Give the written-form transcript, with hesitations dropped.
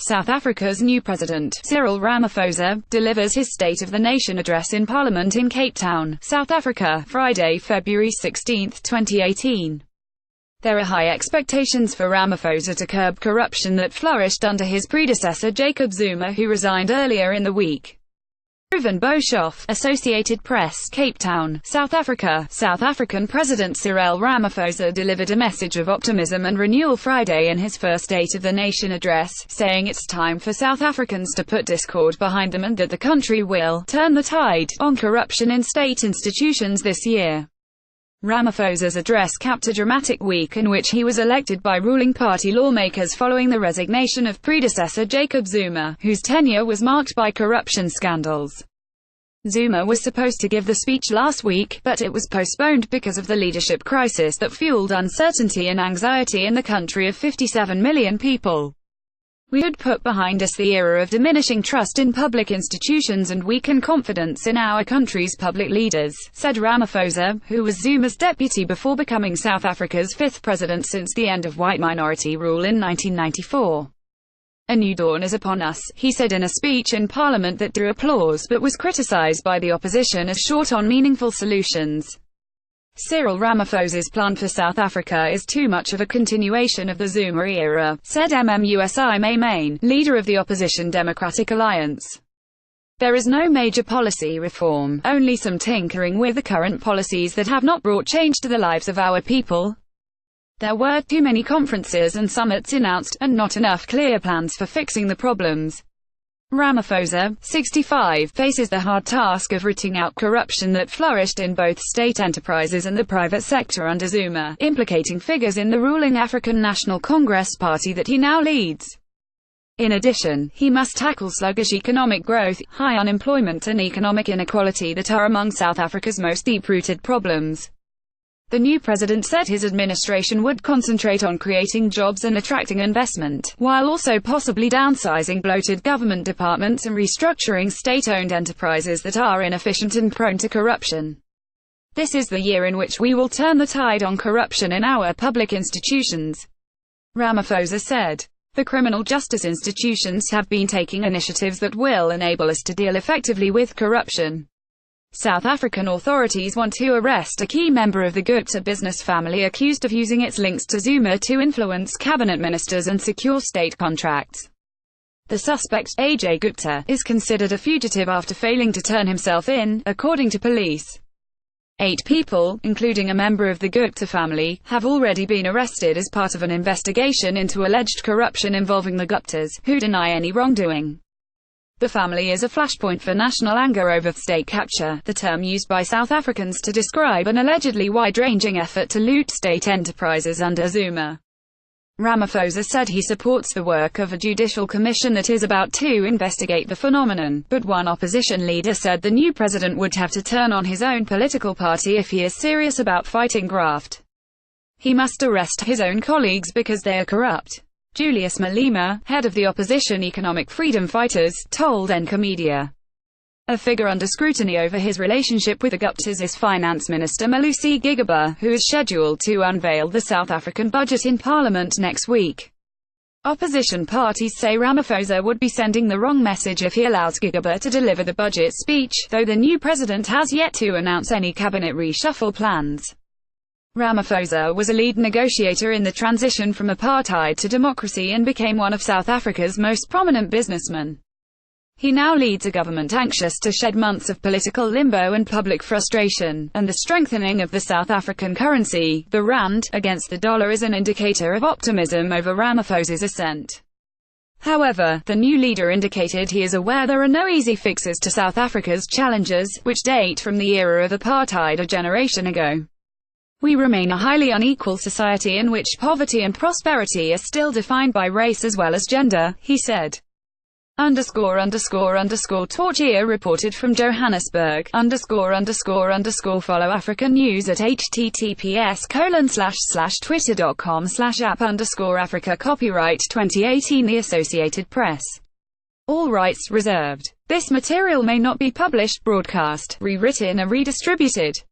South Africa's new president, Cyril Ramaphosa, delivers his State of the Nation address in Parliament in Cape Town, South Africa, Friday, February 16, 2018. There are high expectations for Ramaphosa to curb corruption that flourished under his predecessor Jacob Zuma, who resigned earlier in the week. Ruben Boshoff, Associated Press, Cape Town, South Africa. South African President Cyril Ramaphosa delivered a message of optimism and renewal Friday in his first State of the Nation address, saying it's time for South Africans to put discord behind them and that the country will turn the tide on corruption in state institutions this year. Ramaphosa's address capped a dramatic week in which he was elected by ruling party lawmakers following the resignation of predecessor Jacob Zuma, whose tenure was marked by corruption scandals. Zuma was supposed to give the speech last week, but it was postponed because of the leadership crisis that fueled uncertainty and anxiety in the country of 57 million people. We should put behind us the era of diminishing trust in public institutions and weaken confidence in our country's public leaders, said Ramaphosa, who was Zuma's deputy before becoming South Africa's fifth president since the end of white minority rule in 1994. A new dawn is upon us, he said in a speech in Parliament that drew applause but was criticised by the opposition as short on meaningful solutions. Cyril Ramaphosa's plan for South Africa is too much of a continuation of the Zuma era, said MMUSI Maimane, leader of the opposition Democratic Alliance. There is no major policy reform, only some tinkering with the current policies that have not brought change to the lives of our people. There were too many conferences and summits announced, and not enough clear plans for fixing the problems. Ramaphosa, 65, faces the hard task of rooting out corruption that flourished in both state enterprises and the private sector under Zuma, implicating figures in the ruling African National Congress party that he now leads. In addition, he must tackle sluggish economic growth, high unemployment and economic inequality that are among South Africa's most deep-rooted problems. The new president said his administration would concentrate on creating jobs and attracting investment, while also possibly downsizing bloated government departments and restructuring state-owned enterprises that are inefficient and prone to corruption. This is the year in which we will turn the tide on corruption in our public institutions, Ramaphosa said. The criminal justice institutions have been taking initiatives that will enable us to deal effectively with corruption. South African authorities want to arrest a key member of the Gupta business family accused of using its links to Zuma to influence cabinet ministers and secure state contracts. The suspect, Ajay Gupta, is considered a fugitive after failing to turn himself in, according to police. 8 people, including a member of the Gupta family, have already been arrested as part of an investigation into alleged corruption involving the Guptas, who deny any wrongdoing. The family is a flashpoint for national anger over state capture, the term used by South Africans to describe an allegedly wide-ranging effort to loot state enterprises under Zuma. Ramaphosa said he supports the work of a judicial commission that is about to investigate the phenomenon, but one opposition leader said the new president would have to turn on his own political party if he is serious about fighting graft. He must arrest his own colleagues because they are corrupt. Julius Malema, head of the opposition Economic Freedom Fighters, told Enka Media. A figure under scrutiny over his relationship with the Guptas is Finance Minister Malusi Gigaba, who is scheduled to unveil the South African budget in Parliament next week. Opposition parties say Ramaphosa would be sending the wrong message if he allows Gigaba to deliver the budget speech, though the new president has yet to announce any cabinet reshuffle plans. Ramaphosa was a lead negotiator in the transition from apartheid to democracy and became one of South Africa's most prominent businessmen. He now leads a government anxious to shed months of political limbo and public frustration, and the strengthening of the South African currency, the rand, against the dollar is an indicator of optimism over Ramaphosa's ascent. However, the new leader indicated he is aware there are no easy fixes to South Africa's challenges, which date from the era of apartheid a generation ago. We remain a highly unequal society in which poverty and prosperity are still defined by race as well as gender, he said. Torchia reported from Johannesburg. Follow African news at https://twitter.com/app_Africa. Copyright 2018 The Associated Press. All rights reserved. This material may not be published, broadcast, rewritten or redistributed.